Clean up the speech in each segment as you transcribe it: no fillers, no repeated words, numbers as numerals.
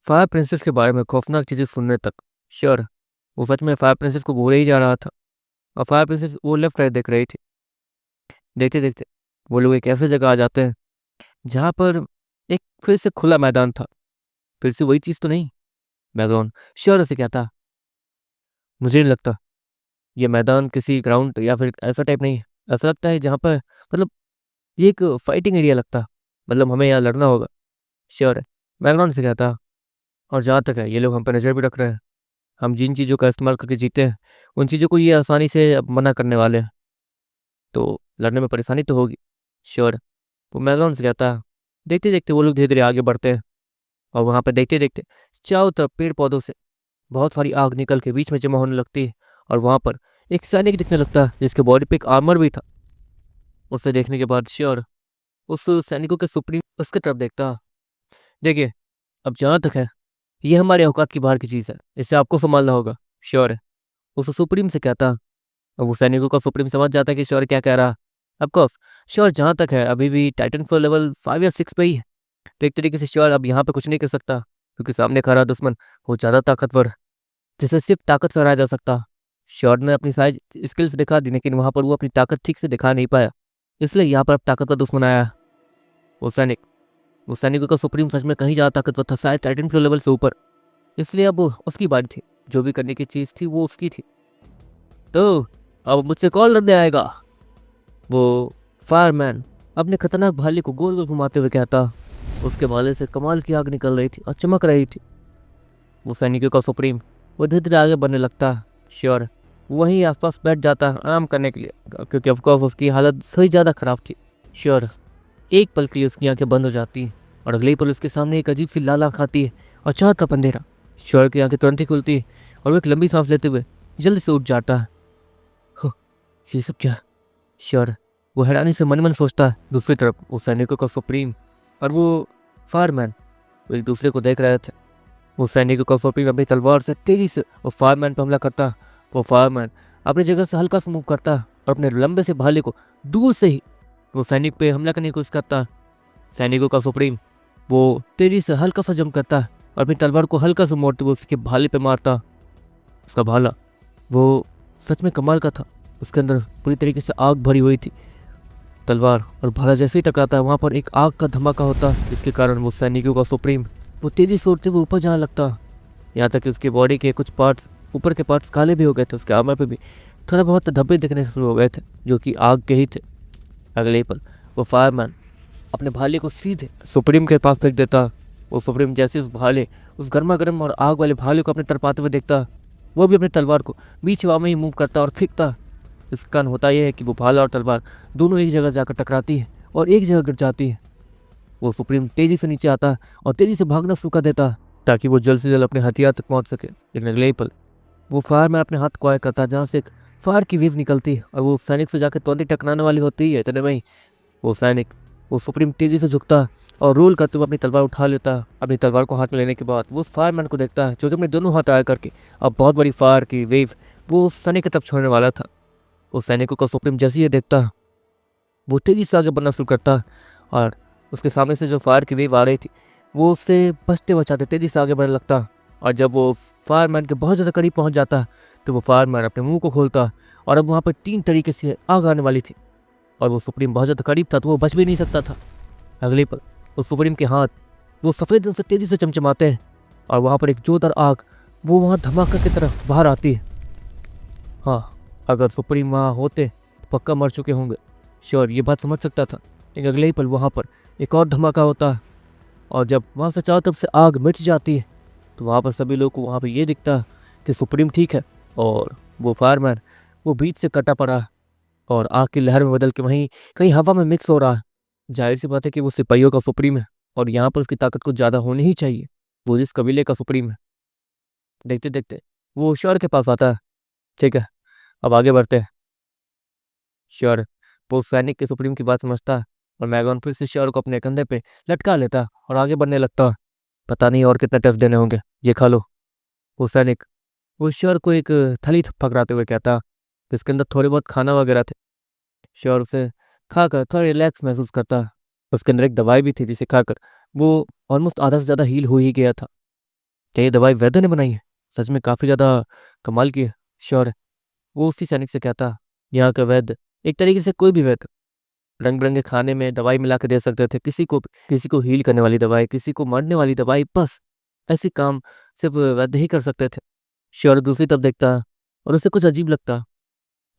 Fire princess के बारे में खौफनाक चीज़ें सुनने तक। श्योर, वो सच में फायर प्रिंसेस को भूले ही जा रहा था। और फायर प्रिंसेस वो लेफ्ट राइट देख रही थी। देखते देखते वो लोग एक ऐसी जगह आ जाते हैं जहाँ पर एक फिर से खुला मैदान था। फिर से वही चीज़ तो नहीं। बैकग्राउंड श्योर से क्या था, मुझे नहीं लगता ये मैदान किसी ग्राउंड या फिर ऐसा टाइप नहीं है। ऐसा लगता है जहाँ पर मतलब ये एक फाइटिंग एरिया लगता, मतलब हमें यहाँ लड़ना होगा। श्योर है, बैकग्राउंड से क्या था। और जहाँ तक है ये लोग हम पर नज़र भी रख रहे हैं। हम जिन चीज़ों का इस्तेमाल करके जीते हैं उन चीज़ों को ये आसानी से अब मना करने वाले हैं, तो लड़ने में परेशानी तो होगी। श्योर, वो बैकग्राउंड से क्या था। देखते देखते वो लोग धीरे धीरे आगे बढ़ते हैं। और वहाँ पे देखते देखते चारों तरफ पेड़ पौधों से बहुत सारी आग निकल के बीच में जमा होने लगती है। और वहाँ पर एक सैनिक दिखने लगता है जिसके बॉडी पे एक आर्मर भी था। उसे देखने के बाद श्योर उस सैनिकों के सुप्रीम उसके तरफ देखता। देखिए, अब जहाँ तक है ये हमारे औकात की बाहर की चीज़ है, इसे आपको संभालना होगा। श्योर है, उस सुप्रीम से कहता। और वो सैनिकों का सुप्रीम समझ जाता है कि श्योर क्या कह रहा। ऑफकोर्स श्योर जहाँ तक है अभी भी टाइटन फ्लो लेवल 5 या 6 पे ही है। तो एक तरीके से श्योर अब यहाँ पे कुछ नहीं कर सकता क्योंकि सामने खड़ा दुश्मन वो ज़्यादा ताकतवर है, जिसे सिर्फ ताकत से हराया जा सकता। श्योर ने अपनी साइज स्किल्स दिखा दी लेकिन वहाँ पर वो अपनी ताकत ठीक से दिखा नहीं पाया, इसलिए यहाँ पर अब ताकत का दुश्मन आया। वो सैनिक वो सैनिकों का सुप्रीम सच में कहीं ज़्यादा ताकतवर था, शायद टाइटन फ्लो लेवल से ऊपर। इसलिए अब उसकी बारी थी, जो भी करने की चीज़ थी वो उसकी थी। तो अब मुझसे कौन लड़ने आएगा। वो फायरमैन अपने खतरनाक भाले को गोल गोल घुमाते हुए कहता। उसके भाले से कमाल की आग निकल रही थी और चमक रही थी। वो सैनिकों का सुप्रीम वो धीरे धीरे आगे बढ़ने लगता। श्योर वहीं आसपास बैठ जाता आराम करने के लिए क्योंकि ऑफकोर्स उसकी हालत सही ज़्यादा ख़राब थी। श्योर एक पल के लिए उसकी आंखें बंद हो जाती हैं और अगले ही पल उसके सामने एक अजीब सी लाल आँख आती है और चाहत का अंधेरा। श्योर की आंखें तुरंत ही खुलती है और वो एक लंबी सांस लेते हुए जल्दी से उठ जाता है। "हो, ये सब क्या। श्योर वो हैरानी से मन मन सोचता है। दूसरी तरफ वो सैनिकों का सुप्रीम और वो फायरमैन वो एक दूसरे को देख रहे थे। वो सैनिकों का सुप्रीम अपनी तलवार से तेजी से वो फायरमैन पर हमला करता। वो फायरमैन अपनी जगह से हल्का सा मूव करता और अपने लंबे से भाले को दूर से ही वो सैनिक पे हमला करने की कोशिश करता। सैनिकों का सुप्रीम वो तेजी से हल्का सा जंप करता और अपनी तलवार को हल्का सा मोड़ते हुए उसके भाले पे मारता। उसका भाला वो सच में कमाल का था, उसके अंदर पूरी तरीके से आग भरी हुई थी। तलवार और भाला जैसे ही टकराता है वहाँ पर एक आग का धमाका होता है जिसके कारण वो सैनिकों का सुप्रीम वो तेजी से उड़ते हुए ऊपर जाने लगता। यहाँ तक कि उसकी बॉडी के कुछ पार्ट्स ऊपर के पार्ट्स काले भी हो गए थे। उसके आर्मर पे भी थोड़ा बहुत धब्बे दिखने शुरू हो गए थे जो कि आग के ही थे। अगले ही पल वो फायरमैन अपने भाले को सीधे सुप्रीम के पास फेंक देता। वो सुप्रीम जैसे उस भाले उस गर्मा गर्म और आग वाले भाले को अपने तरफ आते हुए देखता, वो भी अपनी तलवार को बीच हवा में ही मूव करता और फेंकता। इसका कारण होता यह है कि वो भाला और तलवार दोनों एक जगह जाकर टकराती है और एक जगह गिर जाती है। वो सुप्रीम तेजी से नीचे आता और तेजी से भागना शुरू कर देता ताकि वो जल्द से जल्द अपने हथियार तक पहुंच सके। लेकिन अगले ही पल वो फायर में अपने हाथ को आया करता जहाँ से एक फायर की वेव निकलती और वो सैनिक से जाकर तुरंत ही टकराने वाली होती है। इतने में ही वो सैनिक वो सुप्रीम तेजी से झुकता और रोल करते हुए अपनी तलवार उठा लेता। अपनी तलवार को हाथ में लेने के बाद वो उस फायरमैन को देखता है जो कि अपने दोनों हाथ आया करके अब बहुत बड़ी फायर की वेव वो उस सैनिक की तरफ छोड़ने वाला था। उस सैनिकों का सुप्रीम जैसे ही देखता वो तेजी से आगे बढ़ना शुरू करता और उसके सामने से जो फायर की वेव आ रही थी वो उससे बचते बचाते तेजी से आगे बढ़ने लगता। और जब वो फायरमैन के बहुत ज़्यादा करीब पहुंच जाता तो वो फायरमैन अपने मुंह को खोलता और अब वहाँ पर 3 तरीके से आग आने वाली थी और वो सुप्रीम बहुत ज़्यादा करीब था तो वो बच भी नहीं सकता था। अगले पल उस सुप्रीम के हाथ वो सफ़ेद रंग से तेज़ी से चमचमाते हैं और वहाँ पर एक जोरदार आग वो वहाँ धमाका की तरफ बाहर आती है। हाँ, अगर सुप्रीम वहाँ होते तो पक्का मर चुके होंगे। श्योर ये बात समझ सकता था। लेकिन अगले ही पल वहाँ पर एक और धमाका होता है और जब वहाँ से चारों तरफ से आग मिट जाती है तो वहाँ पर सभी लोग को वहाँ पर ये दिखता कि सुप्रीम ठीक है और वो फायरमैन वो बीच से कटा पड़ा है और आग की लहर में बदल के वहीं कहीं हवा में मिक्स हो रहा है। जाहिर सी बात है कि वो सिपाहियों का सुप्रीम है और यहाँ पर उसकी ताकत कुछ ज़्यादा होनी ही चाहिए। वो जिस कबीले का सुप्रीम है। देखते देखते वो श्योर के पास आता है। ठीक है, अब आगे बढ़ते हैं। श्योर वो सैनिक के सुप्रीम की बात समझता है और मैगन फिर से श्योर को अपने कंधे पे लटका लेता और आगे बढ़ने लगता। पता नहीं और कितने टेस्ट देने होंगे, ये खा लो। वो सैनिक वो श्योर को एक थैली पकड़ाते हुए कहता जिसके अंदर थोड़े बहुत खाना वगैरह थे। श्योर उसे खाकर थोड़ा रिलैक्स महसूस करता। उसके अंदर एक दवाई भी थी जिसे खाकर वो ऑलमोस्ट आधा से ज़्यादा हील हो ही गया था। क्या ये दवाई वैद्य ने बनाई है? सच में काफ़ी ज़्यादा कमाल की है। श्योर। वो उसी सैनिक से कहता, यहाँ का वैद्य एक तरीके से कोई भी वैद्य रंग बिरंगे खाने में दवाई मिला के दे सकते थे, किसी को हील करने वाली दवाई, किसी को मरने वाली दवाई, बस ऐसे काम सिर्फ वैद्य ही कर सकते थे। श्योर दूसरी तरफ देखता और उसे कुछ अजीब लगता।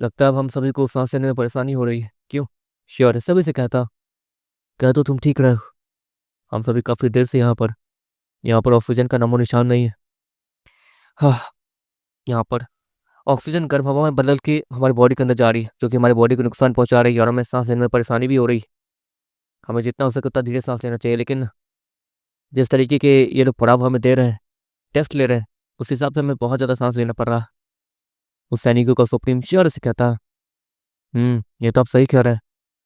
लगता अब हम सभी को सांस लेने में परेशानी हो रही है, क्यों? श्योर सभी से कहता, क्या तो तुम ठीक रहे हो? हम सभी काफ़ी देर से यहाँ पर ऑक्सीजन का नामो निशान नहीं है। हाँ, यहाँ पर ऑक्सीजन गर्म हवा में बदल के हमारी बॉडी के अंदर जा रही है, जो कि हमारी बॉडी को नुकसान पहुंचा रही है और हमें सांस लेने में परेशानी भी हो रही है। हमें जितना हो सके उतना धीरे सांस लेना चाहिए, लेकिन जिस तरीके के ये लोग पड़ाव हमें दे रहे हैं, टेस्ट ले रहे हैं, उस हिसाब से हमें बहुत ज़्यादा सांस लेना पड़ रहा है। उस सैनिकों का सुप्रीम श्योर से कहता, ये तो आप सही कह रहे हैं।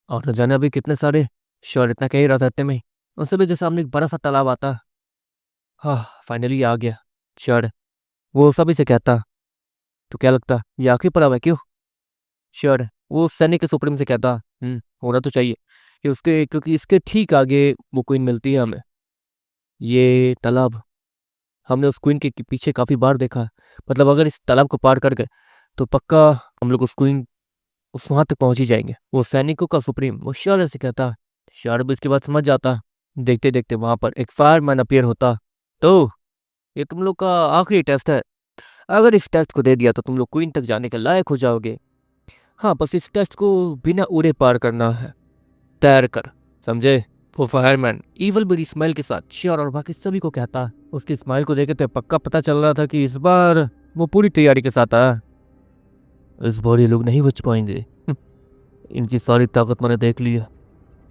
और न जाने अभी कितने सारे श्योर इतना कह ही रहा था इतने में उन सभी के सामने एक बड़ा सा तालाब आता। हाँ, फाइनली आ गया। श्योर वो सभी से कहता, तो क्या लगता ये आखिरी पड़ाव है, क्यों? श्योर वो सैनिक के सुप्रीम से कहता, होना तो चाहिए कि उसके, क्योंकि इसके ठीक आगे वो क्वीन मिलती है हमें। ये तालाब हमने उस क्वीन के पीछे काफ़ी बार देखा है। मतलब अगर इस तालाब को पार कर गए तो पक्का हम लोग उस वहां तक पहुंच ही जाएंगे। वो सैनिकों का सुप्रीम वो श्योर से कहता। श्योर भी इसके बाद समझ जाता। देखते देखते वहां पर एक फायरमैन अपीयर होता। तो ये तुम लोग का आखिरी टेस्ट है। अगर इस टेस्ट को दे दिया तो तुम लोग क्वीन तक जाने के लायक हो जाओगे। हाँ, बस इस टेस्ट को बिना उड़े पार करना है। तैर कर, समझे? वो फायरमैन ईवल बड़ी स्माइल के साथ श्योर और बाकी सभी को कहता। उसकी स्माइल को देखे तो पक्का पता चल रहा था कि इस बार वो पूरी तैयारी के साथ आया। इस बार ये लोग नहीं बच पाएंगे। इनकी सारी ताकत मैंने देख ली है।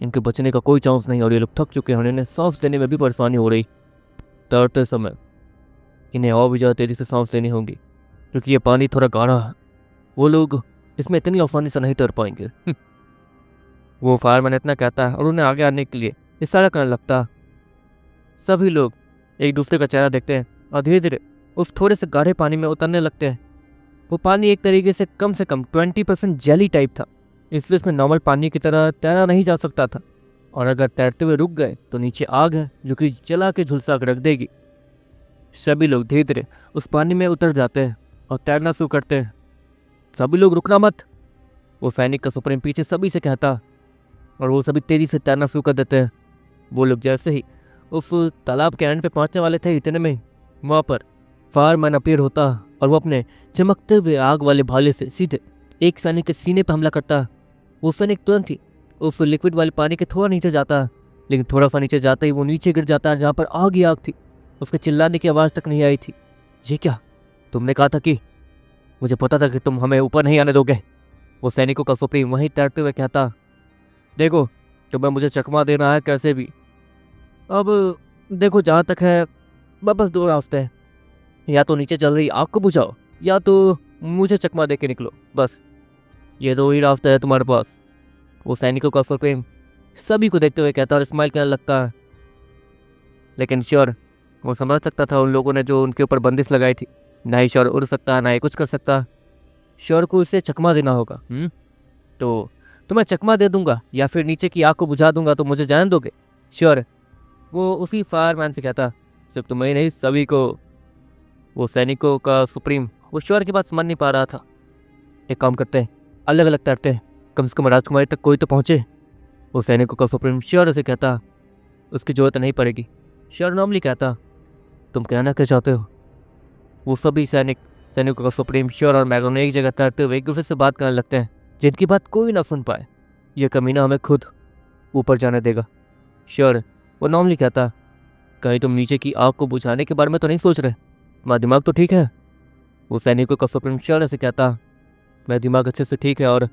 इनके बचने का कोई चांस नहीं और ये लोग थक चुके हैं। इन्हें सांस लेने में भी परेशानी हो रही। तैरते समय इन्हें और भी ज़्यादा तेज़ी से सांस लेनी होगी, क्योंकि ये पानी थोड़ा गाढ़ा है। वो लोग इसमें इतनी आसानी से नहीं तैर पाएंगे। वो फायरमैन इतना कहता है और उन्हें आगे आने के लिए इशारा करने लगता। सभी लोग एक दूसरे का चेहरा देखते हैं और धीरे धीरे उस थोड़े से गाढ़े पानी में उतरने लगते हैं। वो पानी एक तरीके से कम 20% जेली टाइप था, इसलिए इसमें नॉर्मल पानी की तरह तैरा नहीं जा सकता था। और अगर तैरते हुए रुक गए तो नीचे आग है जो कि जला के झुलसा कर रख देगी। सभी लोग धीरे धीरे उस पानी में उतर जाते हैं और तैरना शुरू करते हैं। सभी लोग रुकना मत, वो सैनिक का सुप्रीम पीछे सभी से कहता और वो सभी तेजी से तैरना शुरू कर देते हैं। वो लोग जैसे ही उस तालाब के एंड पे पहुंचने वाले थे, इतने में वहाँ पर फायरमैन अपीयर होता और वो अपने चमकते हुए आग वाले भाले से सीधे एक सैनिक के सीने पर हमला करता। वो सैनिक तुरंत ही उस लिक्विड वाले पानी के थोड़ा नीचे जाता, लेकिन थोड़ा सा नीचे जाते ही वो नीचे गिर जाता जहाँ पर आग ही आग थी। उसके चिल्लाने की आवाज़ तक नहीं आई थी। ये क्या? तुमने कहा था कि, मुझे पता था कि तुम हमें ऊपर नहीं आने दोगे। वो सैनिकों का सुप्रीम वहीं तैरते हुए कहता। देखो, तुम्हें मुझे चकमा देना है कैसे भी। अब देखो, जहाँ तक है बस दो रास्ते हैं, या तो नीचे चल रही आग को बुझाओ या तो मुझे चकमा दे के निकलो। बस ये दो ही रास्ते है तुम्हारे पास। वो सैनिकों का सुप्रीम सभी को देखते हुए कहता और स्माइल करने लगता है। लेकिन श्योर वो समझ सकता था उन लोगों ने जो उनके ऊपर बंदिश लगाई थी, ना ही श्योर उड़ सकता ना ही कुछ कर सकता। श्योर को उसे चकमा देना होगा। तो तुम्हें चकमा दे दूंगा या फिर नीचे की आग को बुझा दूंगा, तो मुझे जान दोगे? श्योर वो उसी फायरमैन से कहता। सिर्फ तुम्हें नहीं, सभी को। वो सैनिकों का सुप्रीम वो श्योर की बात समझ नहीं पा रहा था। एक काम करते हैं, अलग अलग तैरते हैं, कम से कम राजकुमारी तक कोई तो पहुंचे। वो सैनिकों का सुप्रीम श्योर से कहता। उसकी जरूरत नहीं पड़ेगी, श्योर नॉर्मली कहता। तुम कहना क्या चाहते हो? वो सभी सैनिकों का सुप्रीम श्योर और मैग्नो एक जगह तैरते हुए एक दूसरे से बात करने लगते हैं, जिनकी बात कोई ना सुन पाए। यह कमीना हमें खुद ऊपर जाने देगा। श्योर वो नॉर्मली कहता। कहीं तुम नीचे की आग को बुझाने के बारे में तो नहीं सोच रहे? तुम्हारा दिमाग तो ठीक है? वो सैनिकों का सुप्रीम श्योर से कहता। मेरा दिमाग अच्छे से ठीक है और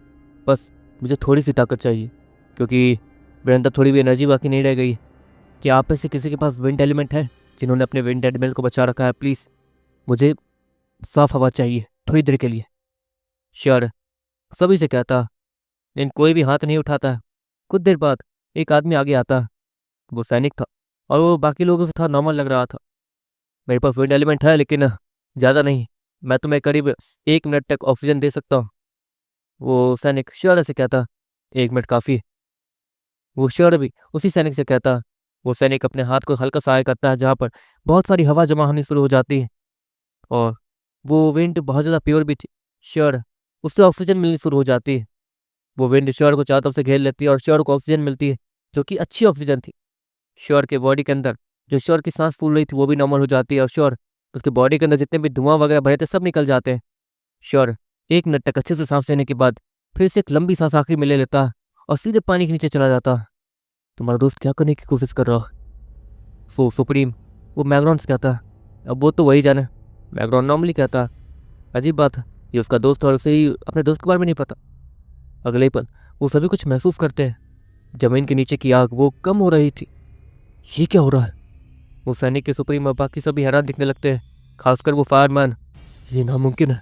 बस मुझे थोड़ी सी ताकत चाहिए, क्योंकि मेरे अंदर थोड़ी भी एनर्जी बाकी नहीं रह गई। क्या आप में से किसी के पास विंड एलिमेंट है, जिन्होंने अपने विंड एलिमेंट को बचा रखा है? प्लीज़ मुझे साफ हवा चाहिए थोड़ी देर के लिए। श्योर सभी से कहता, लेकिन कोई भी हाथ नहीं उठाता। कुछ देर बाद एक आदमी आगे आता। वो सैनिक था और वो बाकी लोगों से था नॉर्मल लग रहा था। मेरे पास विंड एलिमेंट है, लेकिन ज़्यादा नहीं। मैं तुम्हें करीब 1 मिनट तक ऑक्सीजन दे सकता हूँ। वो सैनिक श्योर से कहता। 1 मिनट काफ़ी है। वो श्योर भी उसी सैनिक से कहता। वो सैनिक अपने हाथ को हल्का सहाय करता है जहाँ पर बहुत सारी हवा जमा होनी शुरू हो जाती है। और वो विंड बहुत ज़्यादा प्योर भी थी। श्योर उससे ऑक्सीजन मिलनी शुरू हो जाती है। वो विंड श्योर को चारों तरफ से घेर लेती है और श्योर को ऑक्सीजन मिलती है, जो कि अच्छी ऑक्सीजन थी। श्योर के बॉडी के अंदर जो श्योर की सांस फूल रही थी वो भी नॉर्मल हो जाती है और श्योर उसके बॉडी के अंदर जितने भी धुआं वगैरह भरे थे सब निकल जाते हैं। श्योर 1 मिनट तक अच्छे से सांस लेने के बाद फिर से एक लंबी सांस आखिरी में ले लेता और सीधे पानी के नीचे चला जाता। तुम्हारा दोस्त क्या करने की कोशिश कर रहा? सो सुप्रीम वो मैग्रॉन से कहता। अब वो तो वही जाने। मैग्रॉन नॉर्मली कहता, अजीब बात है, ये उसका दोस्त और उसे ही अपने दोस्त के बारे में नहीं पता। अगले ही पल वो सभी कुछ महसूस करते हैं। जमीन के नीचे की आग वो कम हो रही थी। ये क्या हो रहा है? वो सैनिक के सुप्रीम और बाकी सभी हैरान दिखने लगते हैं, खासकर वो फायरमैन। ये नामुमकिन है,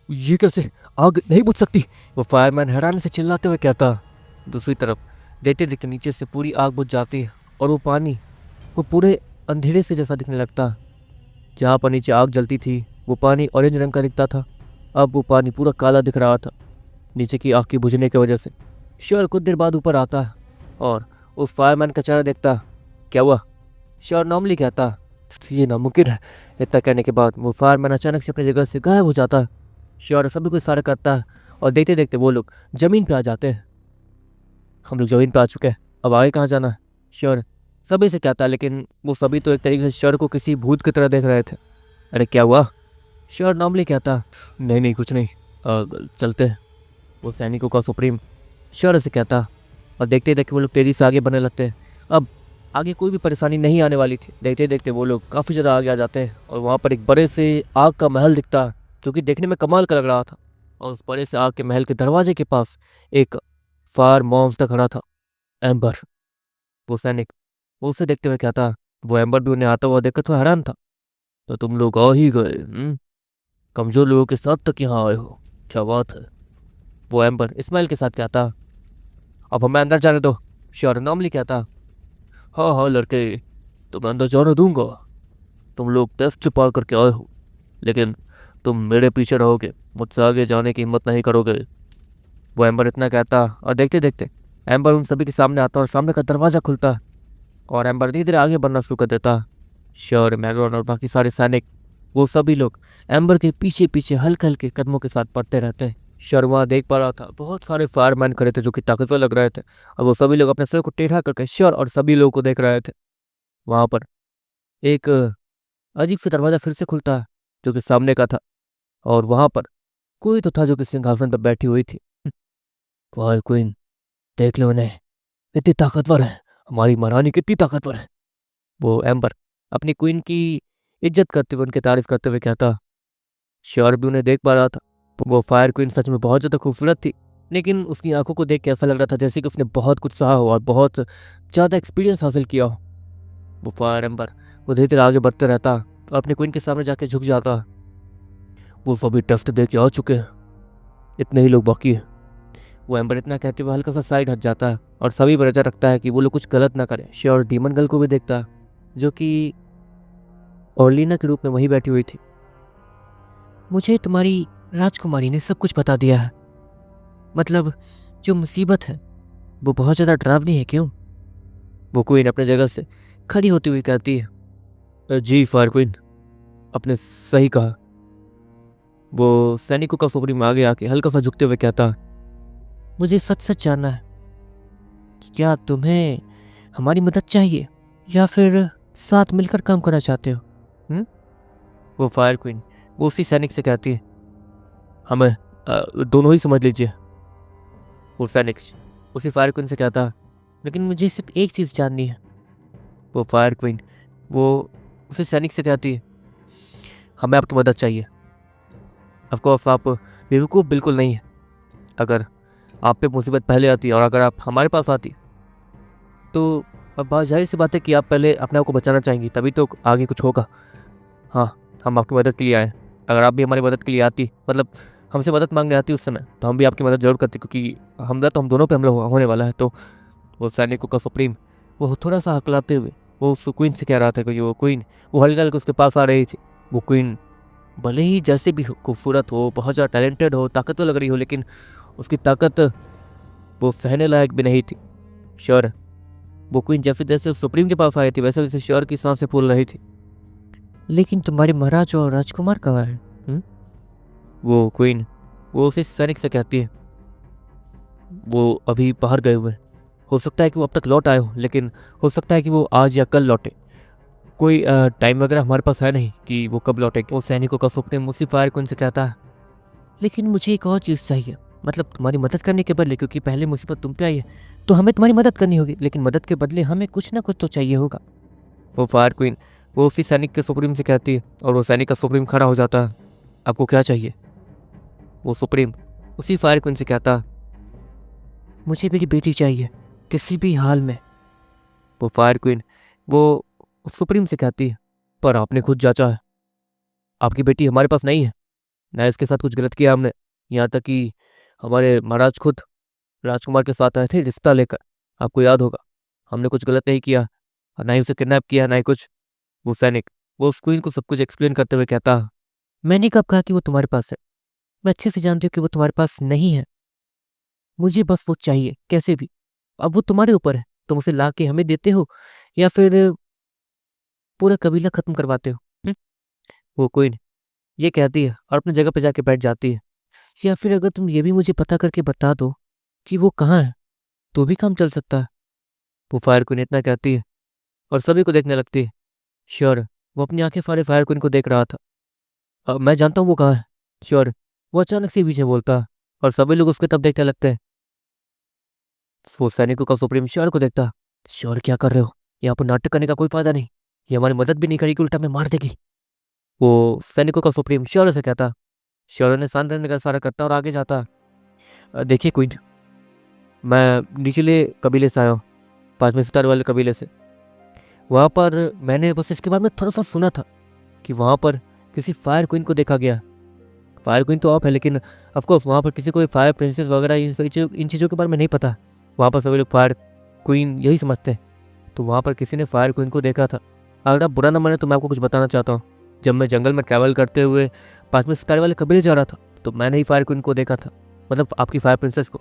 ये कैसे आग नहीं बुझ सकती? वो फायरमैन हैरान से चिल्लाते हुए कहता। दूसरी तरफ देखते देखते नीचे से पूरी आग बुझ जाती है और वो पानी वो पूरे अंधेरे से जैसा दिखने लगता। जहाँ पर नीचे आग जलती थी वो पानी ऑरेंज रंग का दिखता था। अब वो पानी पूरा काला दिख रहा था नीचे की आग की बुझने की वजह से। श्योर कुछ देर बाद ऊपर आता है और उस फायरमैन का चेहरा देखता। क्या हुआ? श्योर नॉर्मली कहता, ये नामुमकिन है। इतना कहने के बाद वो फायरमैन अचानक से अपनी जगह से गायब हो जाता है। श्योर सभी को इशारा करता है और देखते देखते वो लोग जमीन पे आ जाते हैं। हम लोग जमीन पे आ चुके हैं, अब आगे कहाँ जाना है? श्योर सभी से कहता है, लेकिन वो सभी तो एक तरीके से श्योर को किसी भूत की तरह देख रहे थे। अरे क्या हुआ? श्योर नॉर्मली कहता, नहीं नहीं कुछ नहीं, चलते हैं। वो सैनिकों का सुप्रीम श्योर से कहता और देखते देखते वो लोग तेज़ी से आगे बढ़ने लगते हैं। अब आगे कोई भी परेशानी नहीं आने वाली थी। देखते देखते वो लोग काफ़ी ज़्यादा आगे आ जाते हैं और वहाँ पर एक बड़े से आग का महल दिखता, जो कि देखने में कमाल का लग रहा था। और उस बड़े से आग के महल के दरवाजे के पास एक फायर मॉन्स्टर खड़ा था, एम्बर। वो सैनिक वो उसे देखते हुए कहता। वो एम्बर भी उन्हें आता हुआ देखकर तो हैरान था। तो तुम लोग आ ही गए, कमज़ोर लोगों के साथ तक यहाँ आए हो, क्या बात है? वो एम्बर इस्माइल के साथ कहता। अब हमें अंदर जाने दो, श्योर नॉर्मली कहता। हाँ हाँ लड़के, तुम्हें अंदर जाने दूंगा। तुम लोग टेस्ट पार करके आए हो, लेकिन तुम मेरे पीछे रहोगे, मुझसे आगे जाने की हिम्मत नहीं करोगे। वो एम्बर इतना कहता और देखते देखते एम्बर उन सभी के सामने आता और सामने का दरवाज़ा खुलता और एम्बर धीरे धीरे आगे बढ़ना शुरू कर देता। श्योर मैग्रॉन और बाकी सारे सैनिक वो सभी लोग एम्बर के पीछे पीछे हल्के हल्के कदमों के साथ बढ़ते रहते हैं। श्योर वहाँ देख पा रहा था बहुत सारे फायरमैन खड़े थे जो कि ताकतवर लग रहे थे और वो सभी लोग अपने सिर को टेढ़ा करके श्योर और सभी लोगों को देख रहे थे। वहाँ पर एक अजीब सा दरवाज़ा फिर से खुलता है जो कि सामने का था और वहाँ पर कोई तो था जो कि सिंहासन पर बैठी हुई थी। फायर क्वीन, देख लो उन्हें, इतनी ताकतवर है, हमारी महारानी कितनी ताकतवर है। वो एम्बर अपनी क्वीन की इज्जत करते हुए उनकी तारीफ करते हुए कहता। श्योर भी उन्हें देख पा रहा था। वो फायर क्वीन सच में बहुत ज़्यादा खूबसूरत थी, लेकिन उसकी आंखों को देख के ऐसा लग रहा था जैसे कि उसने बहुत कुछ सहा हो और बहुत ज़्यादा एक्सपीरियंस हासिल किया हो। वो फायर एम्बर वो धीरे धीरे आगे बढ़ते रहता और अपनी क्वीन के सामने जाके झुक जाता। वो सभी टेस्ट दे के आ चुके हैं, इतने ही लोग बाकी हैं। वो एम्बर इतना कहते हुए हल्का सा साइड हट जाता है और सभी पर नजर रखता है कि वो लोग कुछ गलत ना करें। श्योर डीमन गर्ल को भी देखता है जो कि ओरलीना के रूप में वहीं बैठी हुई थी। मुझे तुम्हारी राजकुमारी ने सब कुछ बता दिया है, मतलब जो मुसीबत है वो बहुत ज़्यादा डरावनी है क्यों? वो क्वीन अपने जगह से खड़ी होती हुई कहती है। जी फायर क्वीन, आपने सही कहा। वो सैनिकों का सुप्रीम आगे आके हल्का सा झुकते हुए कहता, मुझे सच सच जानना है कि क्या तुम्हें हमारी मदद चाहिए या फिर साथ मिलकर काम करना चाहते हो? वो फायर क्वीन वो उसी सैनिक से कहती है, हमें दोनों ही समझ लीजिए। वो सैनिक उसी फायर क्वीन से कहता, लेकिन मुझे सिर्फ एक चीज़ जाननी है। वो फायर क्वीन वो उसी सैनिक से कहती है, हमें आपकी मदद चाहिए। ऑफकोर्स आप बेवकूफ़ बिल्कुल नहीं है। अगर आप पे मुसीबत पहले आती और अगर आप हमारे पास आती तो अब बात जाहिर सी बात है कि आप पहले अपने आप को बचाना चाहेंगी, तभी तो आगे कुछ होगा। हाँ, हम आपकी मदद के लिए आए। अगर आप भी हमारी मदद के लिए आती, मतलब हमसे मदद मांगने आती उस समय, तो हम भी आपकी मदद जरूर करते, क्योंकि हमला तो हम दोनों पे हमला होने वाला है। तो वो सैनिकों का सुप्रीम वो थोड़ा सा हकलाते हुए वो उस क्वीन से कह रहा था कि वो क्वीन वो हल्का हल्का उसके पास आ रही थी। वो क्वीन भले ही जैसे भी खूबसूरत हो, बहुत ज़्यादा टैलेंटेड हो, ताकतवर लग रही हो, लेकिन उसकी ताकत वो सहने लायक भी नहीं थी। श्योर वो क्वीन जैसे जैसे सुप्रीम के पास आई थी वैसे वैसे श्योर की सांसें फूल रही थी। लेकिन तुम्हारे महाराज और राजकुमार कहाँ हैं? वो क्वीन वो उसे सैनिक से कहती है, वो अभी बाहर गए हुए हैं। हो सकता है कि वो अब तक लौट आए हो, लेकिन हो सकता है कि वो आज या कल लौटे। कोई टाइम वगैरह हमारे पास है नहीं कि वो कब लौटेगी। वो सैनिकों का सुप्रीम उसी फायर क्वीन से कहता है, लेकिन मुझे एक और चीज़ चाहिए, मतलब तुम्हारी मदद करने के बदले, क्योंकि पहले मुसीबत तुम पे आई है तो हमें तुम्हारी मदद करनी होगी, लेकिन मदद के बदले हमें कुछ ना कुछ तो चाहिए होगा। वो फायर क्वीन वो उसी सैनिक के सुप्रीम से कहती है और वो सैनिक का सुप्रीम खड़ा हो जाता है। आपको क्या चाहिए? वो सुप्रीम उसी फायर क्वीन से कहता, मुझे मेरी बेटी चाहिए किसी भी हाल में। वो फायर क्वीन वो सुप्रीम से कहती है, पर आपने खुद जांचा है, आपकी बेटी हमारे पास नहीं है, ना इसके साथ कुछ गलत किया हमने। यहाँ तक कि हमारे महाराज खुद राजकुमार के साथ आए थे रिश्ता लेकर, आपको याद होगा। हमने कुछ गलत नहीं किया, और ना ही उसे किडनैप किया, ना ही कुछ। वो सैनिक वो उस क्वीन को सब कुछ एक्सप्लेन करते हुए कहता, मैंने कब कहा कि वो तुम्हारे पास है? मैं अच्छे से जानती हूँ कि वो तुम्हारे पास नहीं है। मुझे बस वो चाहिए कैसे भी। अब वो तुम्हारे ऊपर है, तुम उसे ला के हमें देते हो या फिर पूरा कबीला खत्म करवाते हो। वो क्वीन ये कहती है और अपनी जगह पे जाके बैठ जाती है। या फिर अगर तुम ये भी मुझे पता करके बता दो कि वो कहाँ है तो भी काम चल सकता है। वो फायर क्वीन इतना कहती है और सभी को देखने लगती है। श्योर वो अपनी आंखें फाड़े फायर क्वीन को देख रहा था। मैं जानता हूँ वो कहाँ है। श्योर वो अचानक से पीछे बोलता है और सभी लोग उसके तब देखने लगते हैं। वो सैनिकों का सुप्रीम श्योर को देखता, श्योर क्या कर रहे हो? यहाँ पर नाटक करने का कोई फायदा नहीं, ये हमारी मदद भी नहीं करेगी, उल्टा हमें मार देगी। वो सैनिकों का सुप्रीम श्योर से कहता। श्योर ने शांत रहने का इशारा करता और आगे जाता। देखिए क्वीन, मैं निचले कबीले से आया हूँ, 5वें सितारे वाले कबीले से। वहाँ पर मैंने बस इसके बारे में थोड़ा सा सुना था कि वहाँ पर किसी फायर क्वीन को देखा गया। फायर क्वीन तो आप है, लेकिन ऑफकोर्स वहाँ पर किसी को फायर प्रिंसेस वगैरह इन चीज़ों के बारे में नहीं पता। वहाँ पर सभी लोग फायर क्वीन यही समझते हैं। तो वहाँ पर किसी ने फायर क्वीन को देखा था। अगर आप बुरा ना माने तो मैं आपको कुछ बताना चाहता हूँ। जब मैं जंगल में ट्रैवल करते हुए 5वें सितारे वाले कबीले जा रहा था तो मैंने ही फायर क्वीन को देखा था, मतलब आपकी फायर प्रिंसेस को।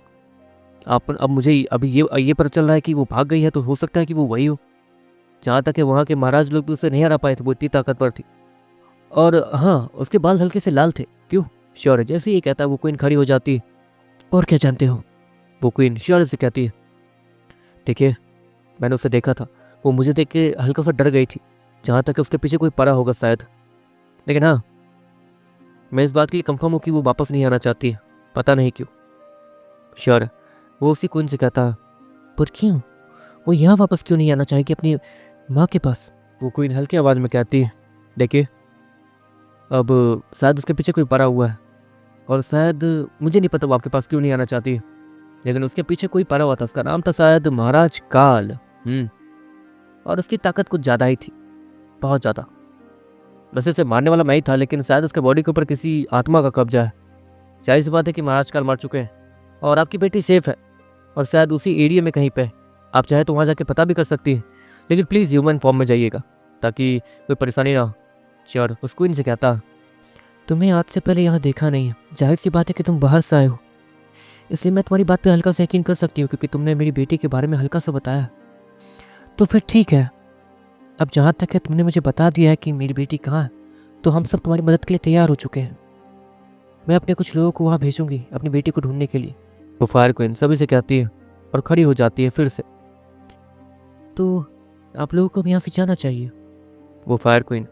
आप अब मुझे अभी ये पता चल रहा है कि वो भाग गई है, तो हो सकता है कि वो वही हो। जहाँ तक है वहाँ के महाराज लोग भी उसे नहीं हरा पाए थे, वो इतनी ताकतवर थी। और हाँ, उसके बाल हल्के से लाल थे। क्यों? श्योर जैसे ही कहता है वो क्वीन खड़ी हो जाती है। और क्या जानते हो? वो क्वीन श्योर से कहती है, देखिए मैंने उसे देखा था, वो मुझे देख के हल्का सा डर गई थी। जहाँ तक उसके पीछे कोई पड़ा होगा शायद, लेकिन हाँ मैं इस बात के लिए कंफर्म हूँ कि वो वापस नहीं आना चाहती है, पता नहीं क्यों। श्योर वो उसी क्वीन से कहता, पर क्यों? वो यहाँ वापस क्यों नहीं आना चाहेगी अपनी माँ के पास? वो क्वीन हल्की आवाज़ में कहती है, देखिए अब शायद उसके पीछे कोई पड़ा हुआ है, और शायद मुझे नहीं पता वो आपके पास क्यों नहीं आना चाहती, लेकिन उसके पीछे कोई पड़ा हुआ था। उसका नाम था शायद महाराज काल। और उसकी ताकत कुछ ज़्यादा ही थी, बहुत ज़्यादा। वैसे उसे मारने वाला मैं ही था, लेकिन शायद उसके बॉडी के ऊपर किसी आत्मा का कब्जा है। जाहिर सी बात है कि महाराज काल मर चुके हैं और आपकी बेटी सेफ है, और शायद उसी एरिया में कहीं पे। आप चाहे तो वहाँ जाके पता भी कर सकती हैं, लेकिन प्लीज़ ह्यूमन फॉर्म में जाइएगा ताकि कोई परेशानी ना हो। श्योर उस क्वीन से कहता, तुम्हें आज से पहले यहाँ देखा नहीं है, जाहिर सी बात है कि तुम बाहर से आए हो, इसलिए मैं तुम्हारी बात पे हल्का सा यकीन कर सकती हूँ क्योंकि तुमने मेरी बेटी के बारे में हल्का सा बताया। तो फिर ठीक है, अब जहाँ तक है तुमने मुझे बता दिया है कि मेरी बेटी कहाँ है, तो हम सब तुम्हारी मदद के लिए तैयार हो चुके हैं। मैं अपने कुछ लोगों को वहाँ भेजूंगी अपनी बेटी को ढूंढने के लिए। वो फायर क्वीन सभी से कहती है और खड़ी हो जाती है फिर से। तो आप लोगों को भी यहाँ से जाना चाहिए। वो फायर क्वीन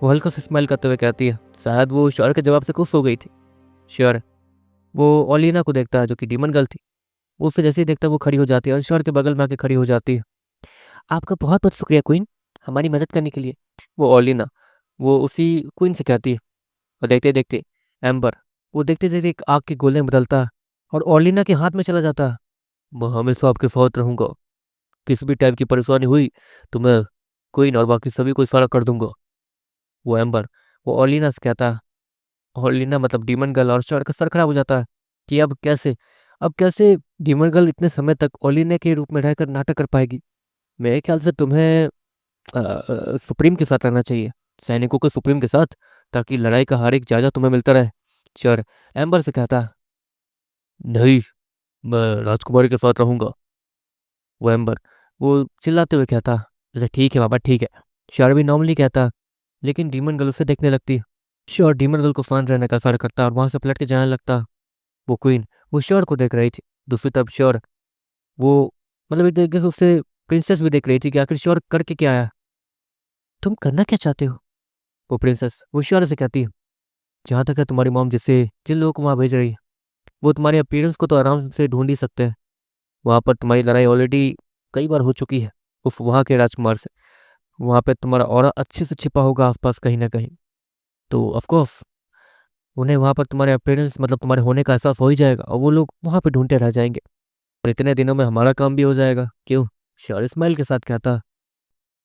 वो हल्का सा स्माइल करते हुए कहती है। शायद वो श्योर के जवाब से खुश हो गई थी। श्योर वो ओलिना को देखता है जो कि डीमन गर्ल थी। वो उसे जैसे ही देखता है वो खड़ी हो जाती है और श्योर के बगल में आके खड़ी हो जाती है। आपका बहुत बहुत शुक्रिया क्वीन, हमारी मदद करने के लिए। वो ओलिना वो उसी क्वीन से कहती है। और देखते देखते एम्बर वो देखते देखते एक आग के गोले में बदलता है और ओलिना के हाथ में चला जाता है। मैं हमेशा आपके साथ रहूंगा, किसी भी टाइप की परेशानी हुई तो मैं क्वीन और बाकी सभी को इशारा कर दूंगा। वो एम्बर वो ओलिना से कहता है। ओलिना मतलब डीमन गर्ल, और श्योर का सर खराब हो जाता है कि अब कैसे डीमन गर्ल इतने समय तक ओलिना के रूप में रहकर नाटक कर पाएगी। मेरे ख्याल से तुम्हें सुप्रीम के साथ रहना चाहिए, सैनिकों के सुप्रीम के साथ, ताकि लड़ाई का हर एक जायजा तुम्हें मिलता रहे। श्योर एम्बर से कहता, नहीं मैं राजकुमारी के साथ रहूंगा। वो एम्बर वो चिल्लाते हुए कहता, अच्छा ठीक है पापा ठीक है। श्योर भी नॉर्मली कहता, लेकिन डीमन गर्ल उसे देखने लगती। श्योर डीमन गर्ल को फन रहने का इशारा करता और वहां से पलट के जाने लगता। वो क्वीन वो श्योर को देख रही थी। दूसरी तरफ श्योर वो मतलब एक तरीके से उससे प्रिंसेस भी देख रही थी कि आखिर श्योर करके क्या आया। तुम करना क्या चाहते हो? वो प्रिंसेस वो श्योर से कहती है, जहाँ तक है तुम्हारी मॉम जिन लोगों को वहाँ भेज रही है, वो तुम्हारे अपीयरेंस को तो आराम से ढूंढ ही सकते हैं। वहाँ पर तुम्हारी लड़ाई ऑलरेडी कई बार हो चुकी है उस वहाँ के राजकुमार से। वहाँ पे तुम्हारा ऑरा अच्छे से छिपा होगा आसपास कहीं ना कहीं। तो ऑफ कोर्स उन्हें वहाँ पर तुम्हारे अपीयरेंस मतलब तुम्हारे होने का एहसास हो ही जाएगा और वो लोग वहाँ पे ढूंढते रह जाएंगे। और इतने दिनों में हमारा काम भी हो जाएगा, क्यों? श्योर स्माइल के साथ कहता।